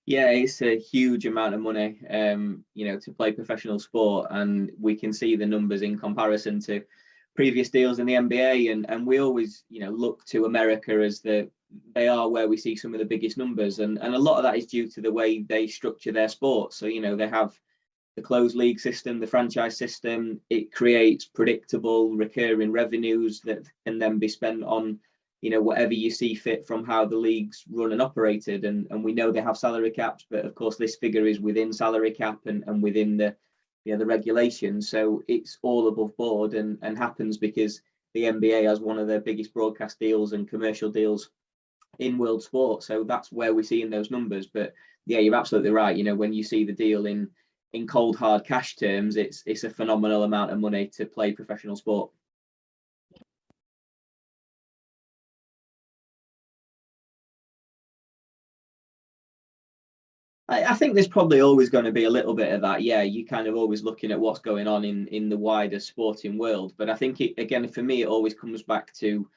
Yeah, it's a huge amount of money, to play professional sport, and we can see the numbers in comparison to previous deals in the NBA, and we always, look to America as they are where we see some of the biggest numbers, and a lot of that is due to the way they structure their sport. So, they have the closed league system, the franchise system. It creates predictable, recurring revenues that can then be spent on whatever you see fit from how the league's run and operated. And we know they have salary caps, but of course this figure is within salary cap and within the regulations. So it's all above board and happens because the NBA has one of their biggest broadcast deals and commercial deals in world sport. So that's where we're seeing those numbers. But yeah, you're absolutely right. When you see the deal in cold hard cash terms, it's a phenomenal amount of money to play professional sport. I think there's probably always going to be a little bit of that. Yeah, you kind of always looking at what's going on in the wider sporting world. But I think again, for me, it always comes back to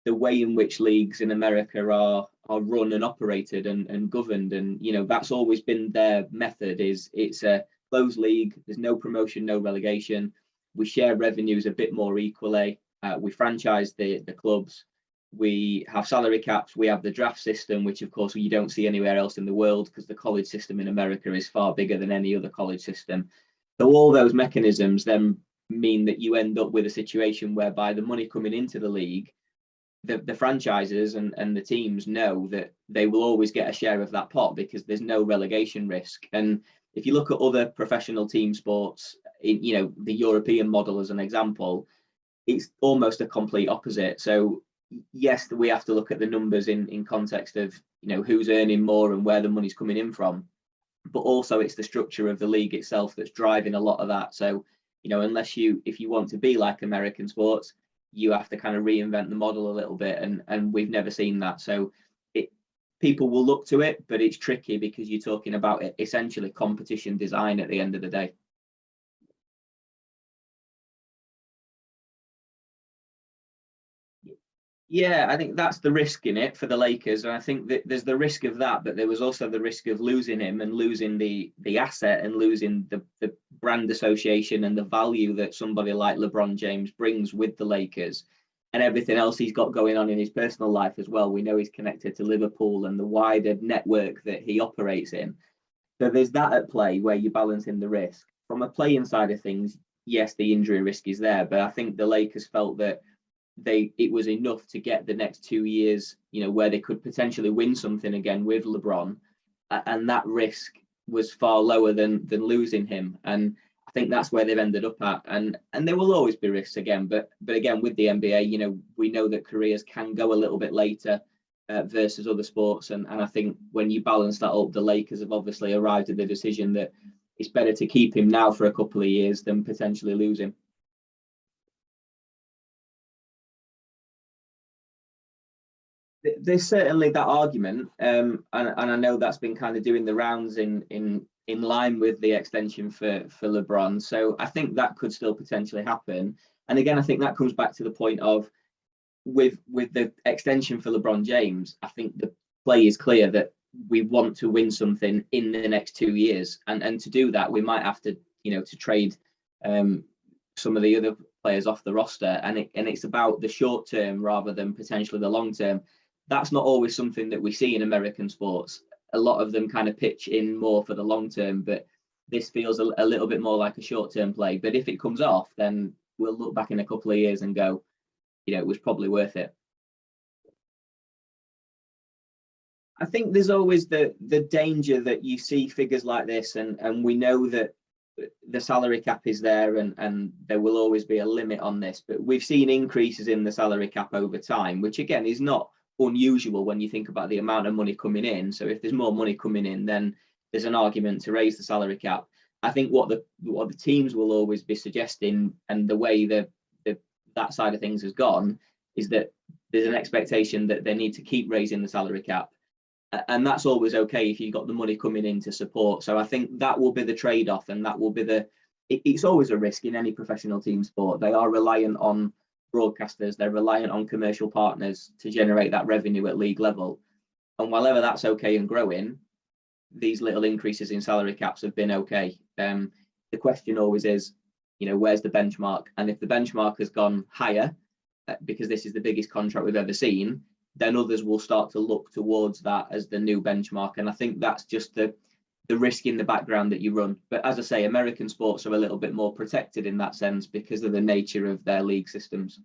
the way in which leagues in America are run and operated and governed. And that's always been their method. Is it's a closed league. There's no promotion, no relegation. We share revenues a bit more equally. We franchise the clubs. We have salary caps. We have the draft system, which of course you don't see anywhere else in the world because the college system in America is far bigger than any other college system. So all those mechanisms then mean that you end up with a situation whereby the money coming into the league, the franchises and the teams know that they will always get a share of that pot because there's no relegation risk. And if you look at other professional team sports, the European model as an example, it's almost a complete opposite. So yes, we have to look at the numbers in context of who's earning more and where the money's coming in from, but also it's the structure of the league itself that's driving a lot of that. So if you want to be like American sports, you have to kind of reinvent the model a little bit, and we've never seen that. So people will look to it, but it's tricky because you're talking about essentially competition design at the end of the day. Yeah, I think that's the risk in it for the Lakers, and I think that there's the risk of that, but there was also the risk of losing him and losing the asset and losing the brand association and the value that somebody like LeBron James brings with the Lakers and everything else he's got going on in his personal life as well. We know he's connected to Liverpool and the wider network that he operates in. So there's that at play where you're balancing the risk. From a playing side of things, yes, the injury risk is there, but I think the Lakers felt that it was enough to get the next 2 years, where they could potentially win something again with LeBron, and that risk was far lower than losing him. And I think that's where they've ended up at. And there will always be risks again, but again with the NBA, we know that careers can go a little bit later versus other sports, and I think when you balance that up, the Lakers have obviously arrived at the decision that it's better to keep him now for a couple of years than potentially lose him. There's certainly that argument, and I know that's been kind of doing the rounds in line with the extension for LeBron. So I think that could still potentially happen. And again, I think that comes back to the point of with the extension for LeBron James. I think the play is clear that we want to win something in the next 2 years, and to do that, we might have to to trade some of the other players off the roster, and it's about the short term rather than potentially the long term. That's not always something that we see in American sports. A lot of them kind of pitch in more for the long term, but this feels a little bit more like a short term play. But if it comes off, then we'll look back in a couple of years and go, it was probably worth it. I think there's always the danger that you see figures like this, and we know that the salary cap is there, and there will always be a limit on this. But we've seen increases in the salary cap over time, which again is not unusual when you think about the amount of money coming in. So if there's more money coming in, then there's an argument to raise the salary cap. I think what the teams will always be suggesting, and the way that side of things has gone, is that there's an expectation that they need to keep raising the salary cap, and that's always okay if you've got the money coming in to support. So I think that will be the trade-off, and that will be it's always a risk in any professional team sport. They are reliant on broadcasters, they're reliant on commercial partners to generate that revenue at league level. And while ever that's okay and growing, these little increases in salary caps have been okay. The question always is, where's the benchmark? And if the benchmark has gone higher, because this is the biggest contract we've ever seen, then others will start to look towards that as the new benchmark. And I think that's just the risk in the background that you run. But as I say, American sports are a little bit more protected in that sense because of the nature of their league systems.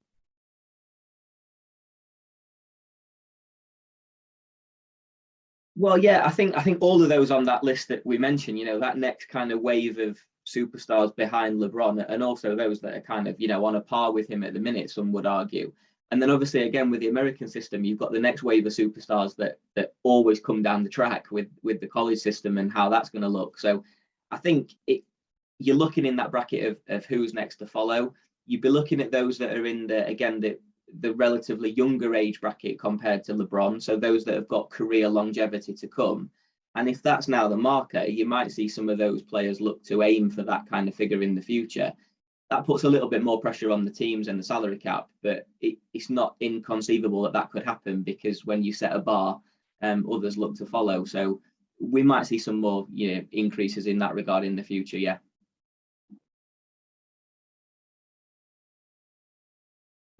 Well, yeah, I think all of those on that list that we mentioned, that next kind of wave of superstars behind LeBron, and also those that are kind of, on a par with him at the minute, some would argue. And then obviously, again, with the American system, you've got the next wave of superstars that always come down the track with the college system and how that's going to look. So I think you're looking in that bracket of who's next to follow. You'd be looking at those that are in the relatively younger age bracket compared to LeBron, so those that have got career longevity to come. And if that's now the marker, you might see some of those players look to aim for that kind of figure in the future. That puts a little bit more pressure on the teams and the salary cap, but it's not inconceivable that could happen, because when you set a bar, others look to follow. So we might see some more increases in that regard in the future. Yeah.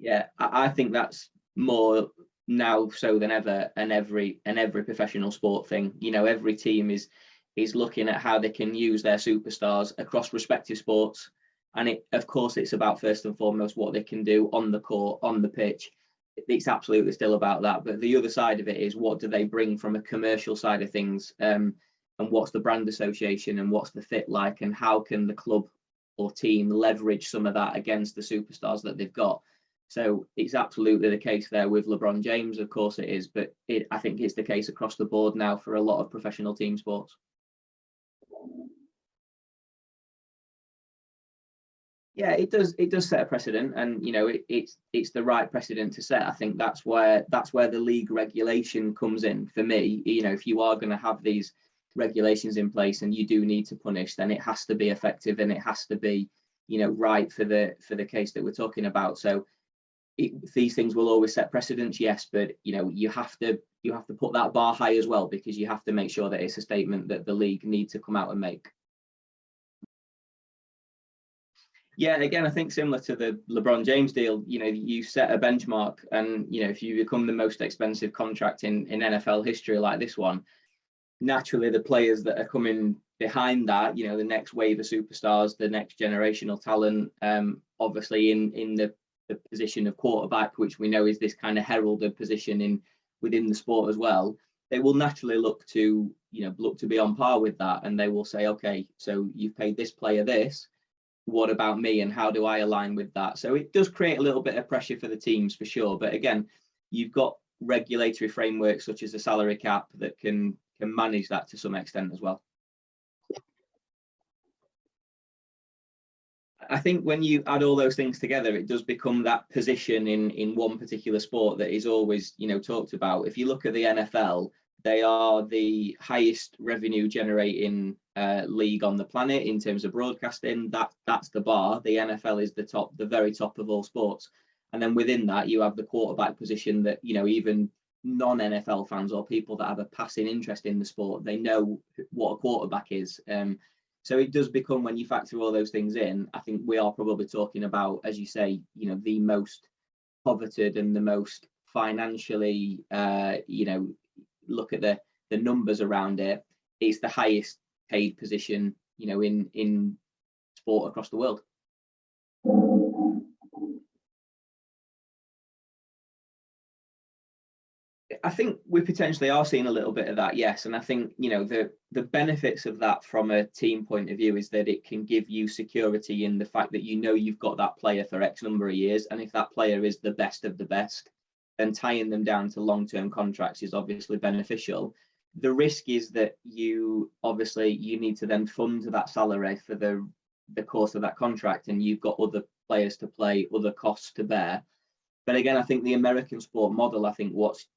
Yeah, I think that's more now so than ever, and every professional sport thing. Every team is looking at how they can use their superstars across respective sports, and of course it's about first and foremost what they can do on the court, on the pitch. It's absolutely still about that, but the other side of it is what do they bring from a commercial side of things, and what's the brand association and what's the fit like, and how can the club or team leverage some of that against the superstars that they've got. So it's absolutely the case there with LeBron James, of course it is, but I think it's the case across the board now for a lot of professional team sports. Yeah, it does set a precedent, and it's the right precedent to set. I think that's where the league regulation comes in for me. If you are going to have these regulations in place and you do need to punish, then it has to be effective and it has to be right for the case that we're talking about. So these things will always set precedents, yes, but you have to put that bar high as well, because you have to make sure that it's a statement that the league need to come out and make. Yeah, again, I think similar to the LeBron James deal, you set a benchmark, and if you become the most expensive contract in NFL history like this one, naturally the players that are coming behind that, the next wave of superstars, the next generational talent, obviously in the position of quarterback, which we know is this kind of heralded position within the sport as well, they will naturally look to be on par with that, and they will say, okay, so you've paid this player this, what about me, and how do I align with that? So it does create a little bit of pressure for the teams for sure, but again, you've got regulatory frameworks such as the salary cap that can manage that to some extent as well. I think when you add all those things together, it does become that position in one particular sport that is always talked about. If you look at the NFL, they are the highest revenue generating league on the planet in terms of broadcasting. That's the bar. The NFL is the very top of all sports. And then within that, you have the quarterback position that even non-NFL fans or people that have a passing interest in the sport, they know what a quarterback is. So it does become, when you factor all those things in, I think we are probably talking about, as you say, the most coveted and the most financially, look at the numbers around it. It's the highest paid position, in sport across the world. I think we potentially are seeing a little bit of that, yes. And I think, the benefits of that from a team point of view is that it can give you security in the fact that you've got that player for X number of years. And if that player is the best of the best, then tying them down to long-term contracts is obviously beneficial. The risk is that you need to then fund that salary for the course of that contract, and you've got other players to play, other costs to bear. But again, I think the American sport model, I think what's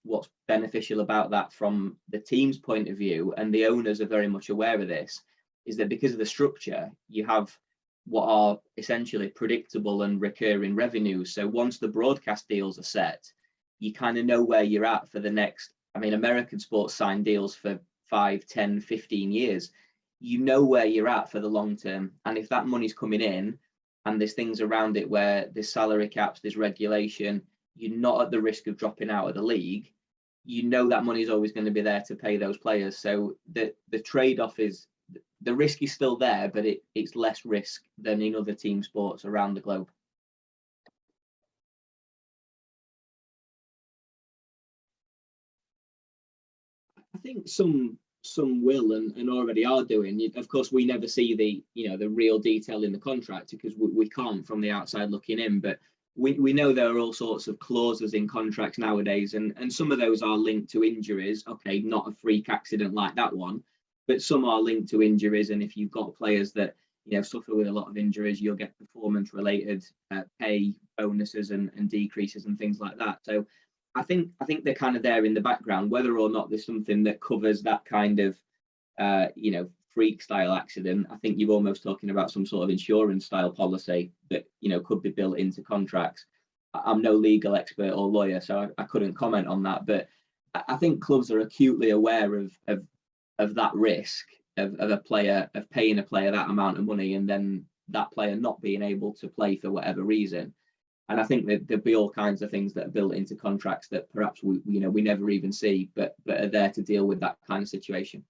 beneficial about that from the team's point of view, and the owners are very much aware of this, is that because of the structure, you have what are essentially predictable and recurring revenues. So once the broadcast deals are set, you kind of know where you're at for the next. I mean, American sports sign deals for 5, 10, 15 years, you know where you're at for the long term. And if that money's coming in and there's things around it where there's salary caps, there's regulation, you're not at the risk of dropping out of the league, you know that money is always going to be there to pay those players. So the trade-off is, the risk is still there, but it's less risk than in other team sports around the globe. I think some will and already are doing. Of course, we never see the real detail in the contract because we can't from the outside looking in, but we know there are all sorts of clauses in contracts nowadays, and some of those are linked to injuries. Okay, not a freak accident like that one, but some are linked to injuries. And if you've got players that suffer with a lot of injuries, you'll get performance related pay bonuses and decreases and things like that. So I think they're kind of there in the background. Whether or not there's something that covers that kind of freak style accident, I think you're almost talking about some sort of insurance style policy that could be built into contracts. I'm no legal expert or lawyer, so I couldn't comment on that, but I think clubs are acutely aware of that risk of a player, of paying a player that amount of money and then that player not being able to play for whatever reason. And I think that there'll be all kinds of things that are built into contracts that perhaps we never even see, but are there to deal with that kind of situation.